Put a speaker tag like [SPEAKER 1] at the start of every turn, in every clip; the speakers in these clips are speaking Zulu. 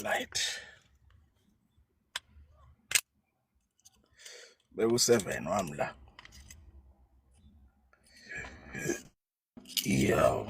[SPEAKER 1] right. Beku-7 wami la. Yo.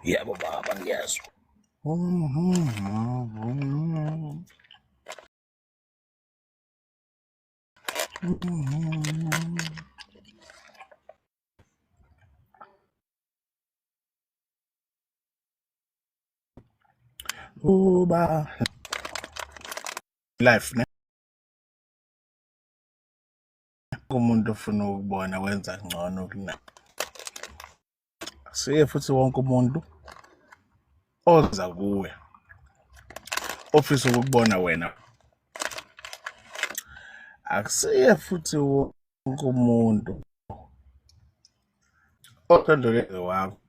[SPEAKER 1] Yebo baba ngiyazwa. Uba life ne umuntu ofuna ukubona wenza ngcono kuna. Siye futhi wonke umuntu oza kuwe ofisa ukubona wena. Akusiye futhi wonke umuntu othandeke wakho.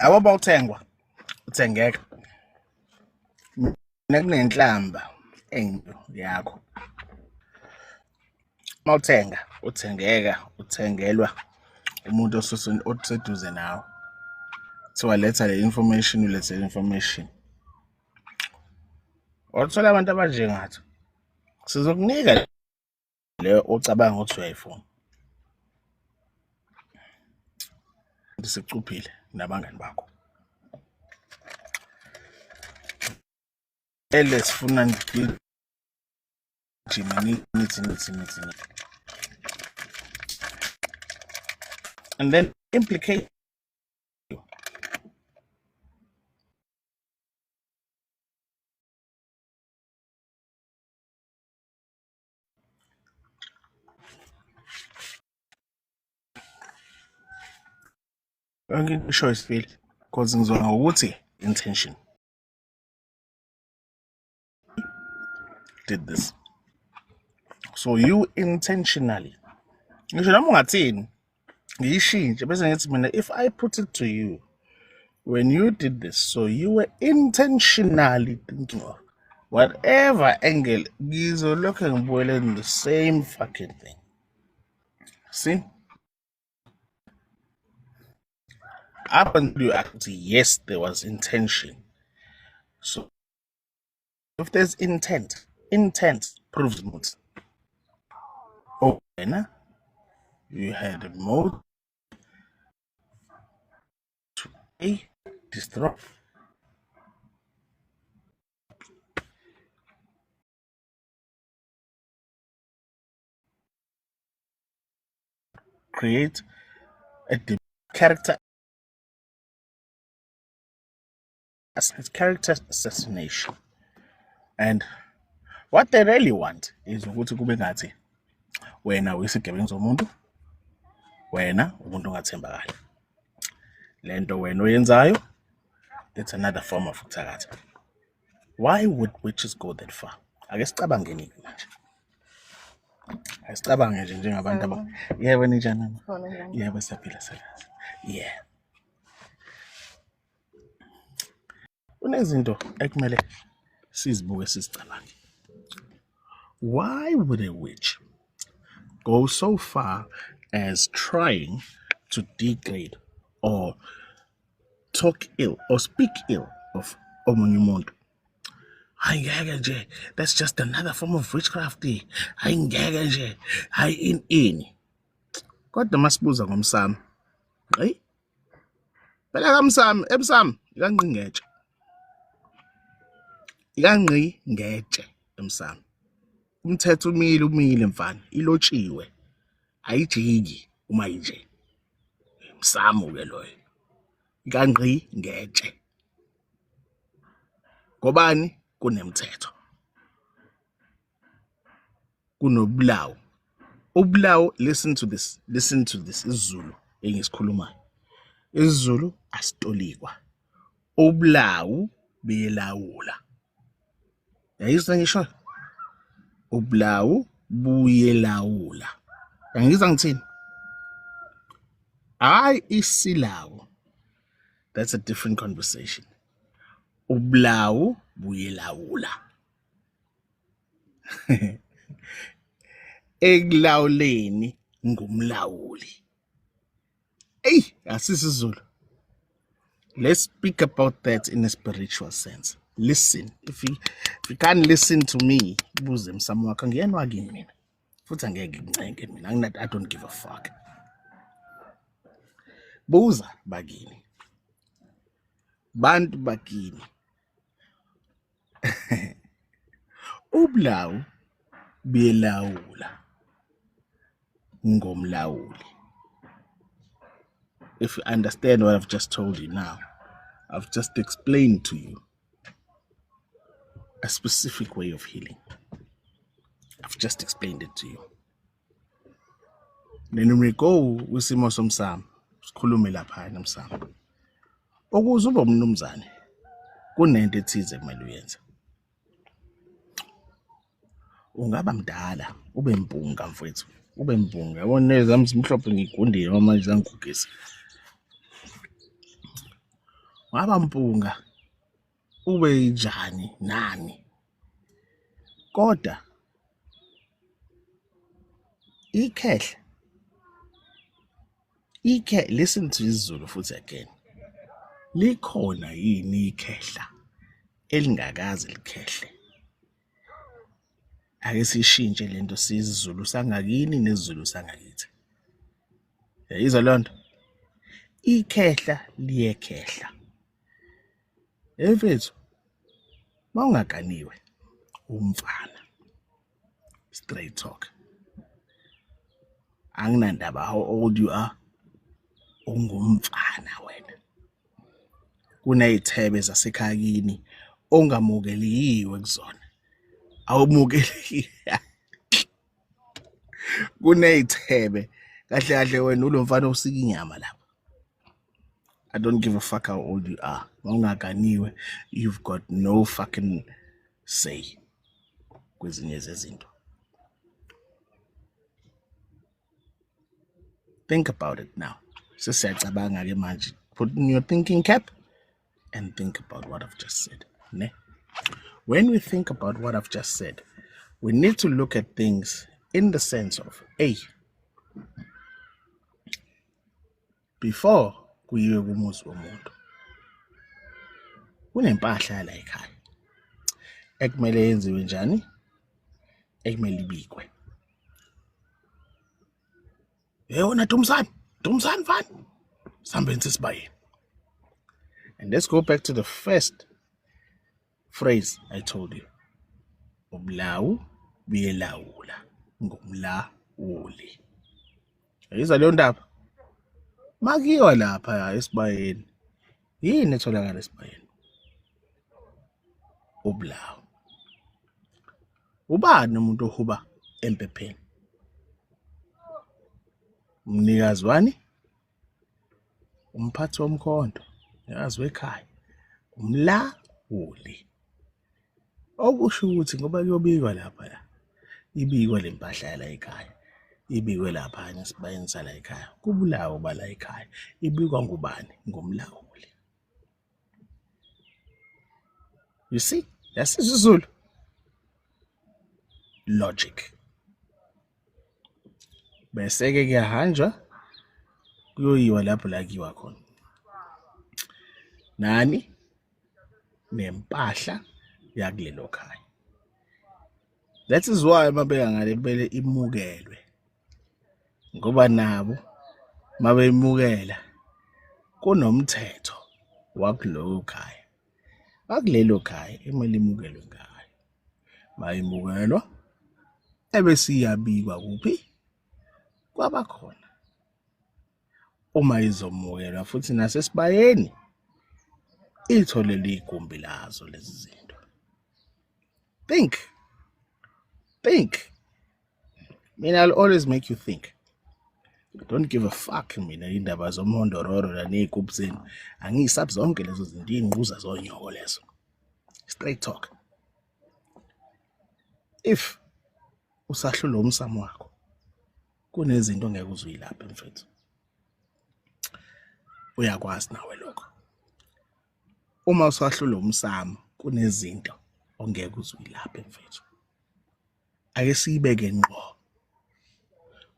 [SPEAKER 1] Awuba uthengwa, uthengeka. Nekunenhlamba ento yakho. Mawuthenga, uthengeka, uthengelwa umuntu oseduze nawe. So letha le information, ulethe le information. Wathola abantu abanjengathi. Sizokunika le ocabanga ukuthi uyayifuna. Sicuphile nabangani bakho. Sifuna nithi. And then implicate you. Angisho isifile because ngizona ngokuthi intention did this. So you intentionally. Ngisho noma ungathini ngiyishintshe bese ngithi mina if I put it to you when you did this, so you were intentionally thinking of whatever angle ngizolokhu ngibuyele in the same fucking thing. See? Up until you actually, yes, there was intention. So if there's intent proves motive. Oh, you had a motive to destroy. Create a character assassination. And what they really want is ukuthi kube ngathi wena uyisigebengu somuntu, wena umuntu ongathembakali. Lento wena oyenzayo, it's another form of ukuthakatha. Why would witches go that far? Ake sicabange nini manje? Asicabange nje njengabantu aba. Yebo ninjani? Yebo siyaphila sakazi. Yeah. Unezinto ekumele sizibuke sizicabange. Why would a witch go so far as trying to degrade or talk ill or speak ill of omunye umuntu? Ayingeke nje, that's just another form of witchcraft. Ayingeke nje, hayi ini. Kodwa masibuza ngomsamo. Hayi. Phela kamsamo, emsamo, ikanqingetshe. Ikanqingetshe emsamo. Umthetho umile mfana, ilotshiwe. Ayijiki uma inje. Emsamo ke loyo. Ikanqingetshe. Ngobani? Kunemthetho. Kunobulawo Ublawu, listen to this. Listen to this. IsiZulu engisikhulumayo. IsiZulu asitolikwa. Ublawu buyelawula. Yayizwa ngisho? Ublawu buyelawula. Angizwa ngithini? Hayi isilawu. That's a different conversation. Ublawu buyelawula. Ekulawuleni ngumlawuli. Hey, asisiZulu. Let's speak about that in a spiritual sense. Listen. If you can't listen to me, buze msamo wakho ngiyenwa kini mina. Futhi angeke ngincenge mina. I don't give a fuck. Buza bakini. Bantu bakini. Ublawu buyelawula ngomlawuli. If you understand what I've just told you now, I've just explained to you a specific way of healing. I've just explained it to you. Then we go wisimo somsamo, sikhulume lapha nomsamo. Ukuze ube umnumzane, kunento ethize kumele uyenze. Ungaba mdala, ube mpunga mfowethu, ube mpunga. Yabona ezami zimhlophe ngigundile noma manje zangigugisa. Waba mpunga ube njani nani kodwa ikhehla listen to isiZulu futhi again. Likhona yini ikhehla elingakazi likhehle? Ake sishintshe lento sisiZulu sangakini nesiZulu sangakithi. Yayizwa lonto? Ikhehla liyekhehla. Mfethu, mawungaganiwe umfana. Straight talk. Anginandaba how old you are. Ungumfana wena. Kunezithebe zasekhayini ongamukeliwe kuzona. Awumukeli. Kunezithebe kahle kahle wena ulomfana usika inyama lapha. I don't give a fuck how old you are. Mawungaganiwe, you've got no fucking say kwezinye zezinto. Think about it now. Sesiyacabanga ke manje. Put in your thinking cap and think about what I've just said. Ne? When we think about what I've just said, we need to look at things in the sense of, hey, before kuyiwe kumuzi womuntu, kunempahla la ekhaya. Ekumele yenziwe njani? Ekumele ibikwe. Yewona Dumzane van. Sambeni sisibayeni. And let's go back to the first phrase I told you. Ublawu buyelawula ngumlawuli. Yizwa leyo ndaba? Makiwa lapha esibayeni. Yini etholakala esibayeni? Ublawu. Ubani umuntu ohuba empepheni? Umnikazi wani? Umphathi womkhonto, yazi wekhaya. Umlawuli. Okusho ukuthi ngoba kuyobikwa lapha, ibikwe lempahla la ekhaya. Ibikwe lapha esibayeni sala ekhaya. Kubulawo bala ekhaya. Ibikwa ngubani? Ngumlawuli. You see? That's isiZulu. Logic. Bese ke kuyahanjwa kuyoyiwa lapho la kiwa khona. Nani? Nempahla yakulelo khaya. That is why mabeka ngale bele imukelwe. Ngoba nabo mabeyimukela kunomthetho wakulo khaya. Akulelo khaya emele imukelwe ngayo. Mayimukelwa ebese iyabikwa kuphi? Kwabakhona. Uma izomukelwa futhi nasesibayeni itholele igumbi lazo lezi zinto. Think. Mina, I'll always make you think. Don't give a fuck mina indaba zomhondororo naney'gubhuzeni. Angiyisabi zonke lezo zinto iy'ngquza zonyoko lezo. Straight talk. If usahlula umsamo wakho, kunezinto ongeke uzuyilapha mfethu. Uyakwazi nawe lokho. Uma usahlula umsamo, kunezinto ongeke uzuyilapha mfethu. Ake siyibeke ngqo.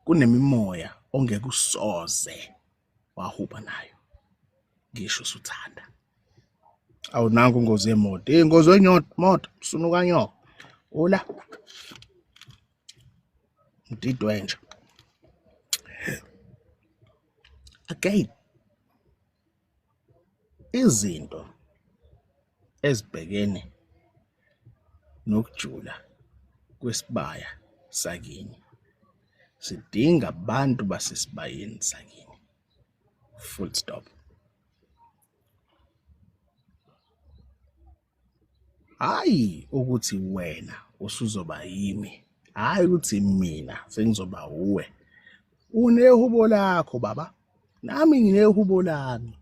[SPEAKER 1] Kunemimoya ongeke usoze wahuba nayo. Ngisho usuthanda. Awunanku ingozi yemoto. Ingozi yemoto, sunuka nyoko. Ula. Mdidwenja. Again. Izinto ezibhekene nokujula kwesibaya sakini. Sidinga abantu basesibayeni sakini. Full stop. Hayi ukuthi wena usuzoba yimi. Hayi ukuthi mina sengizoba uwe. Unehubo lakho baba. Nami nginehubo lami.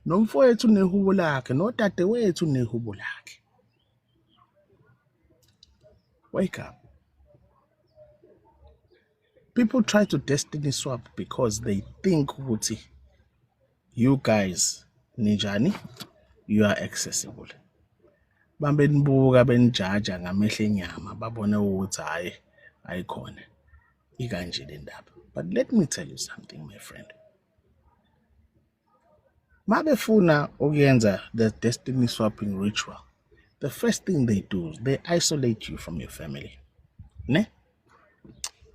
[SPEAKER 1] Nomfowethu unehubo lakhe, nodadewethu unehubo lakhe. Wake up. People try to destiny swap because they think ukuthi you guys ninjani, you are accessible. Bambe nibuka benijaja ngamehlo enyama babone ukuthi hayi ayikhona ikanje le ndaba. But let me tell you something, my friend. Mabefuna ukuyenza the destiny swapping ritual, the first thing they do is they isolate you from your family. Ne?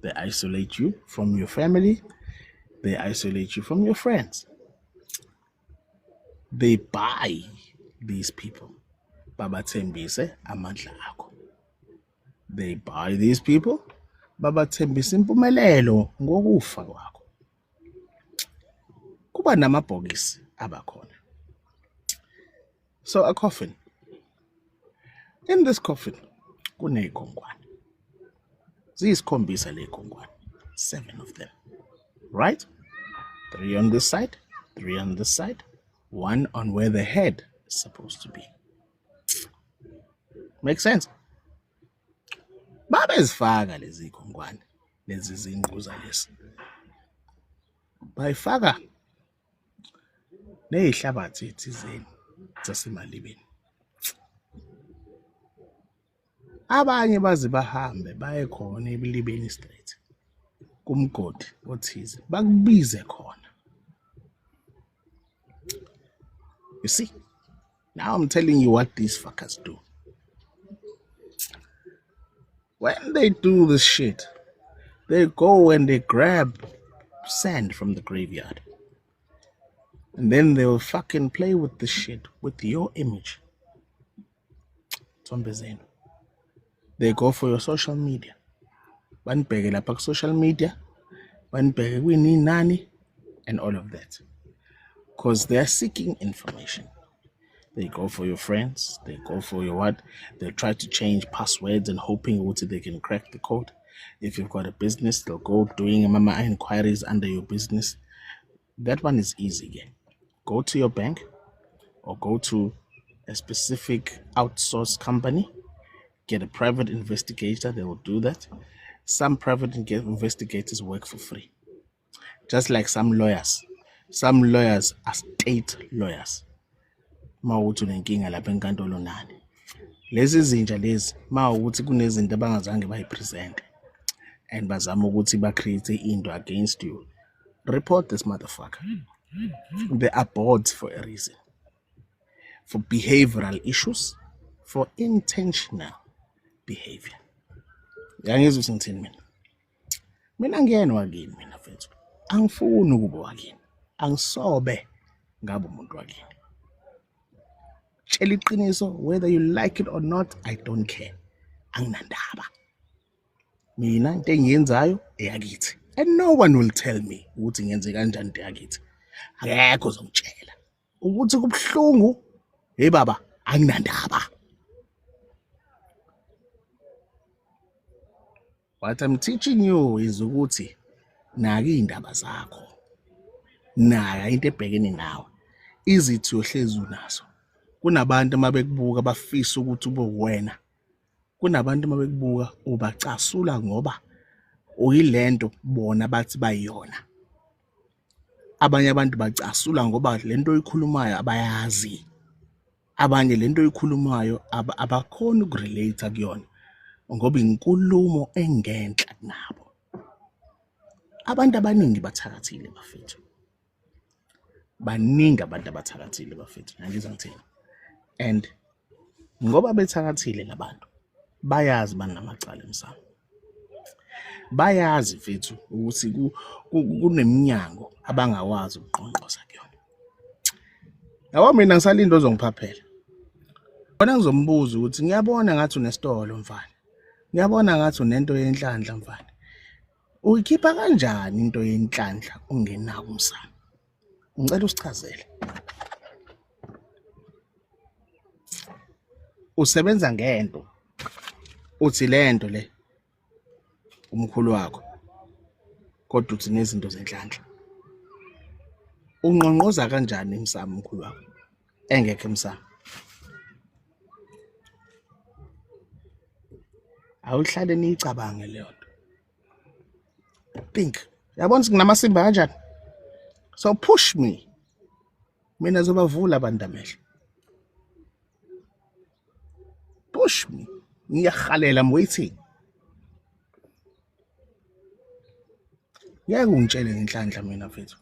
[SPEAKER 1] They isolate you from your family. They isolate you from your friends. They buy these people. Babathembise amandla akho. They buy these people. Babathembise impumelelo ngokufa kwakho. Kuba namabhokisi abakhona. So a coffin. In this coffin, kuney'khongwane. Ziyisikhombisa ley'khongwane. 7 of them. Right? 3 on this side, 3 on this side, 1 on where the head is supposed to be. Make sense? Babezifaka lezi khongwane, lezi zingquza lezi. Bayifaka neyihlabathi ethizeni zasemalibeni. Abanye baze bahambe baye khona ebilibeni straight. Kumgodi othize bakubize khona. You see? Now I'm telling you what these fuckers do. When they do this shit, they go and they grab sand from the graveyard. And then they'll fucking play with the shit with your image. Zombezeno. They go for your social media. Banibheke lapha ku social media, banibheke kwini nani, and all of that. Because they are seeking information. They go for your friends, they go for your what, they try to change passwords and hoping what they can crack the code. If you've got a business, they'll go doing mama inquiries under your business. That one is easy again. Go to your bank or go to a specific outsourced company, get a private investigator, they will do that. Some private investigators work for free. Just like some lawyers. Some lawyers are state lawyers. Mawuthi unenkinga lapha enkantolo nani. Lezi zinja lezi mawuthi kunezinto abangazange bayipresent and bazama ukuthi ba-create into against you. Report this motherfucker. They are boards for a reason. For behavioral issues, for intentional behavior. Yangizwa sengithini mina. Mina ngiyena wakini mina mfethu. Angifuni ukuba wakini. Angisobe ngabe umuntu wakini. Tshela iqiniso, whether you like it or not, I don't care. Anginandaba. Mina into engiyenzayo eyakithi. And no one will tell me ukuthi ngiyenze kanjani into yakithi. Akekho ozongitshela. Ukuthi kubuhlungu, hey baba, anginandaba. What I'm teaching you is ukuthi naka indaba zakho. Naka into ebhekene nawe. Izithi uhlezi unazo. Kunabantu mabekubuka bafisa ukuthi ube wena. Kunabantu mabekubuka ubacasula ngoba uyilento bona bathi bayiyona. Abanye abantu bacasula ngoba lento oyikhulumayo abayazi. Abanye lento oyikhulumayo abakhona ukurelate kuyona ngoba inkulumo engenhla kunabo. Abantu abaningi bathakathile bafethu. Baningi abantu abathakathile bafethu. Ngizwa ngithini? And ngoba bethakathile labantu bayazi banamacala emsamo. Bayazi mfethu ukuthi kuneminyango abangawazi ukuqonqoza kuyona. Yabo mina ngisalinda ozongiphaphela. Bona ngizombuza ukuthi ngiyabona ngathi unesitolo mfana. Ngiyabona ngathi unento yenhlanhla mfana. Uyikhipha kanjani into yenhlanhla ungenawo umsamo? Ngicela usichazele. Usebenza ngento. Uthi lento le umkhulu wakho. Kodwa uthi nezinto zenhlanhla. Unqonqoza kanjani imsamo umkhulu wakho? Engekho emsamo. Awuhlale niyicabange leyo nto. Think. Yabona nginamasimba kanjani? So push me. Mina zobavula abantu amehlo. Push me. Ngiyahalela I'm waiting. Ngeke ungitshele ngenhlanhla mina mfethu.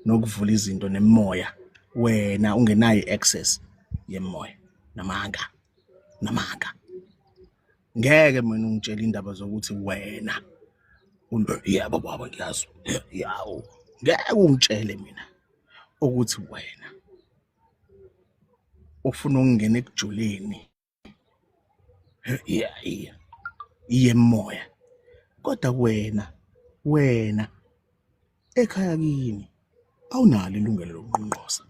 [SPEAKER 1] Nokuvula izinto nemoya wena ungenayo access yemoya namanga. Ngeke mina ungitshele indaba zokuthi wena yebo baba ngiyazi. Yawo. Ngeke ungitshele mina ukuthi wena ufuna ukungena ekujuleni. Yemoya. Kodwa wena ekhaya kini awunalo ilungelo lokuqonqoza.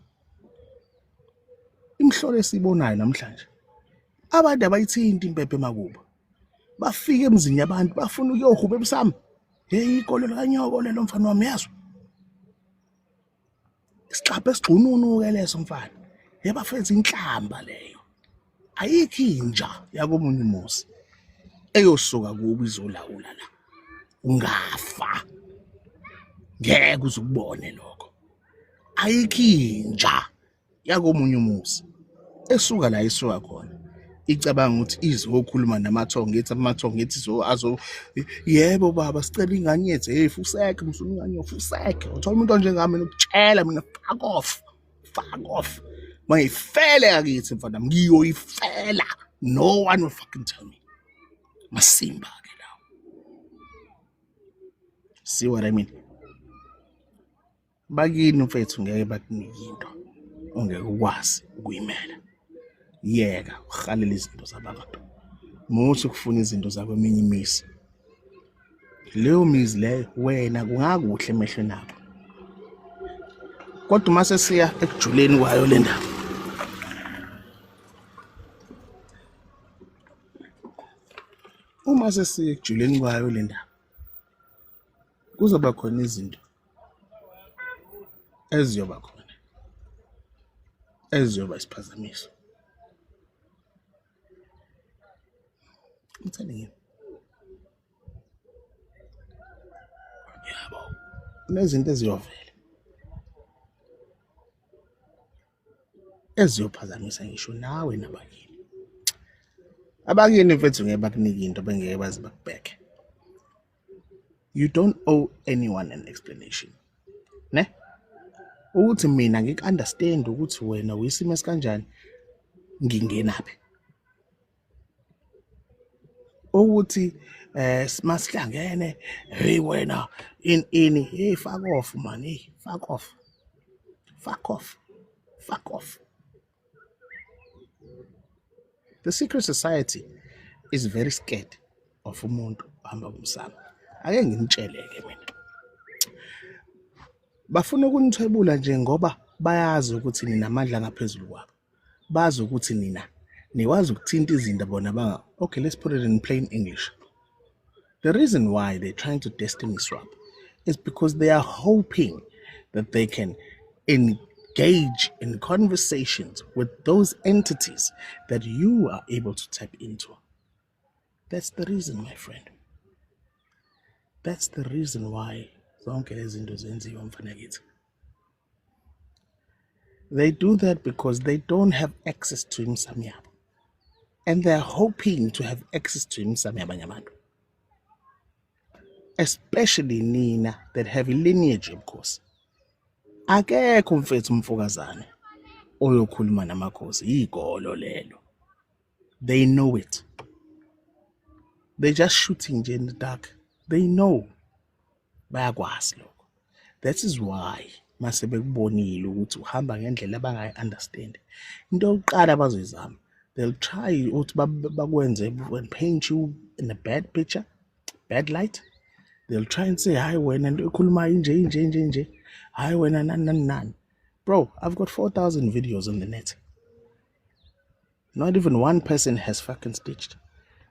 [SPEAKER 1] Imhlolo esibonayo namhlanje abantu abayithinta impepho emakubo. Bafika emzini yabantu bafuna ukuyohuba ebusami. Ikolelo kanyoko lelo mfana wami yazo. Isixaphe esigcununuke leso mfana. Yebafethu inhlamba leyo. Ayikho inja yakomunye umuzi eyosuka kubi izolawula la. Ungafa. Ngeke uzukubone lokho. Ayikho inja yakomunye umuzi esuka la isuka khona. Icabanga ukuthi izokhuluma namathongo ethi amathongo ethi azo yebo baba sicela ingane yethu fuseke msulu ingane yofuseke. Uthola umuntu njengami nokutshela mina fuck off. Mayifele akithi mfana ngiyoyifela. No one will fucking tell me. Masimba ke lawo. See what I mean? Bakini mfethu ngeke bakunike into ongeke ukwazi ukuyimela. Yeka uhalela izinto zabantu. Muthi ukufuna izinto zakho eminye imisi. Leyo mizi leyo wena kungakuhle emehlweni akho. Kodwa mase siya ekujuleni kwayo le ndaba. Uma sesiya ekujuleni kwayo le ndaba. Kuzoba khona izinto eziyoba khona. Eziyoba isiphazamiso. I'm telling you. Yabo. Kunezinto eziyovela. Eziyophazamisa ngisho nawe nabakini. Abakini mfethu ngeke bakunike into bengeke baze bakubheke. You don't owe anyone an explanation. Ne? Ukuthi mina ngik-understand ukuthi wena uyisimo esikanjani ngingenaphi. Ukuthi masihlangene hey wena hey fuck off man hey fuck off. The secret society is very scared of umuntu ohamba kumsamo. Ake nginitsheleke mina. Bafuna ukunithwebula nje ngoba bayazi ukuthi nina amandla ngaphezulu kwabo. Bazi ukuthi nina nikwazi ukuthinta izinto bona banga. Okay, let's put it in plain English. The reason why they're trying to destiny swap is because they are hoping that they can engage in conversations with those entities that you are able to tap into. That's the reason, my friend. That's the reason why zonke lezi zinto zenziwa mfanakithi. They do that because they don't have access to imsamo yabo. And they're hoping to have access to imsamo yabanye abantu. Especially nina that have a lineage, of course. Akekho mfethu umfokazane oyokhuluma namakhosi igolo lelo. They know it. They're just shooting nje in the dark. They know. Bayakwazi lokho. That is why mase bekubonile ukuthi uhamba ngendlela abangayi-understand. Into yokuqala abazoyizama, they'll try ukuthi bakwenze and paint you in a bad picture, bad light. They'll try and say, hayi wena into ekhuluma nje. Hayi wena nani. Bro, I've got 4,000 videos on the net. Not even one person has fucking stitched.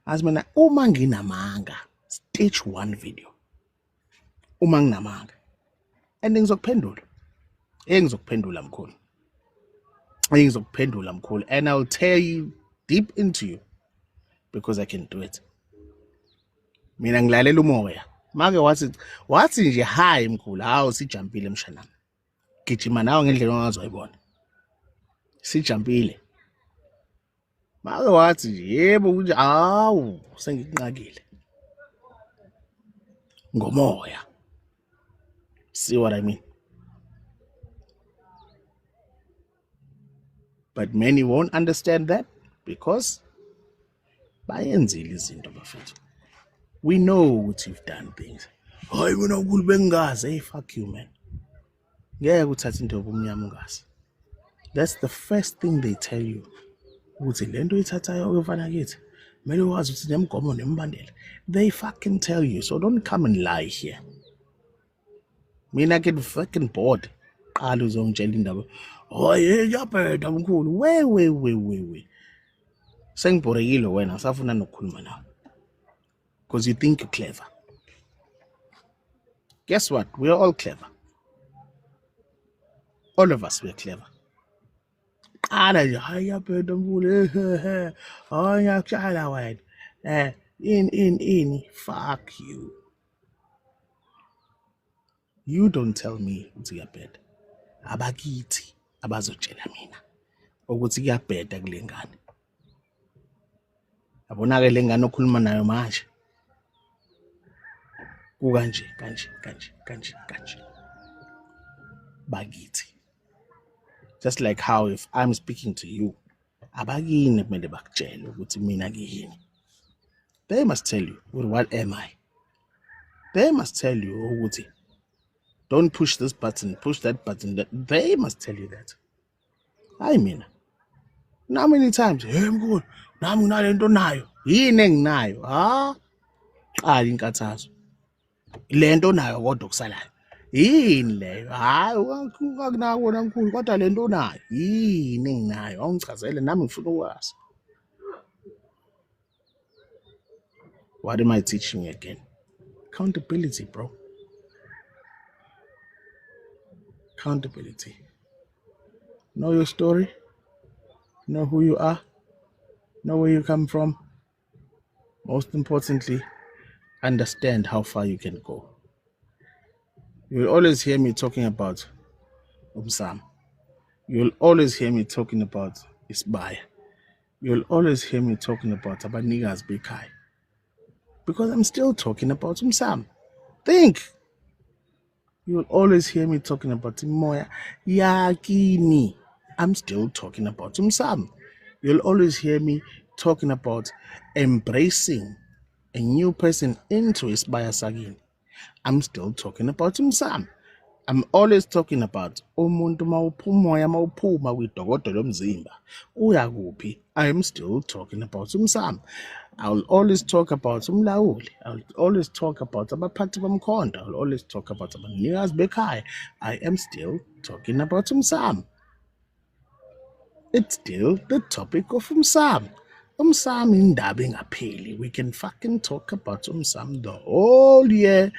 [SPEAKER 1] As mina uma nginamanga, stitch one video. Uma nginamanga. And ngizokuphendula. Ngizokuphendula mkhulu. And I'll tear you deep into you because I can do it. Mina ngilalela umoya. Make wathi nje hayi mkhulu, hawu sijampile mshanami. Gijima nawe ngendlela ongazoyibona. Sijampile. Make wathi nje yebo kunje hawu sengikunqakile. Ngomoya. See what I mean? But many won't understand that because bayenzile izinto bafethu. We know what you've done things. Hayi mina ukulu bengazi, hey fuck you man. Ngeke uthathe into obumnyama ungazi. That's the first thing they tell you. Ukuthi lento ithathayo okufana kithi. Mele wazi ukuthi nemgomo nembandela. They fucking tell you. So don't come and lie here. Mina get fucking bored. Qala uzongitshela indaba. Hayi yaphetha mkhulu. We. Sengibhorekile wena, asafuna nokukhuluma nawe. Because you think you're clever. Guess what? We're all clever. All of us, we're clever. Qala nje hayi yaphetha mkhulu. Hayi yakutshala wena. In. Fuck you. You don't tell me ukuthi kuyabheda. Abakithi abazotshela mina ukuthi kuyabheda kule ngane. Abonake le ngane okhuluma nayo manje. Kanje. Bakithi. Just like how if I'm speaking to you, abakini kumele bakutshele ukuthi mina ngiyini. They must tell you, well, what am I? They must tell you ukuthi don't push this button, push that button. They must tell you that. I mean, how many times? Hey, mkhulu, nami nginalento nayo. Yini enginayo? Qala inkathazo. Lento nayo kodwa kusalayo. Yini leyo? Hayi, ungakunakona mkhulu, kodwa lento nayo. Yini enginayo? Awungichazele nami ngifuna ukwazi. What am I teaching you again? Accountability, bro. Accountability. Know your story. Know who you are. Know where you come from. Most importantly, understand how far you can go. You'll always hear me talking about umsamo. You'll always hear me talking about isibaya. You'll always hear me talking about abanikazi bekhaya. Because I'm still talking about umsamo. Think. You'll always hear me talking about imoya yakini. I'm still talking about umsamo. You'll always hear me talking about embracing a new person into isibaya sakini. I'm still talking about umsamo. I'm always talking about umuntu umoya mawuphuma kwidokodo lomzimba uya kuphi. I am still talking about umsamo. I'll always talk about umlawuli. I'll always talk about abaphathi bomkhonto. I'll always talk about abanikazi bekhaya. I am still talking about umsamo. It's still the topic of umsamo. Umsami indaba engapheli. We can fucking talk about Umsam the whole year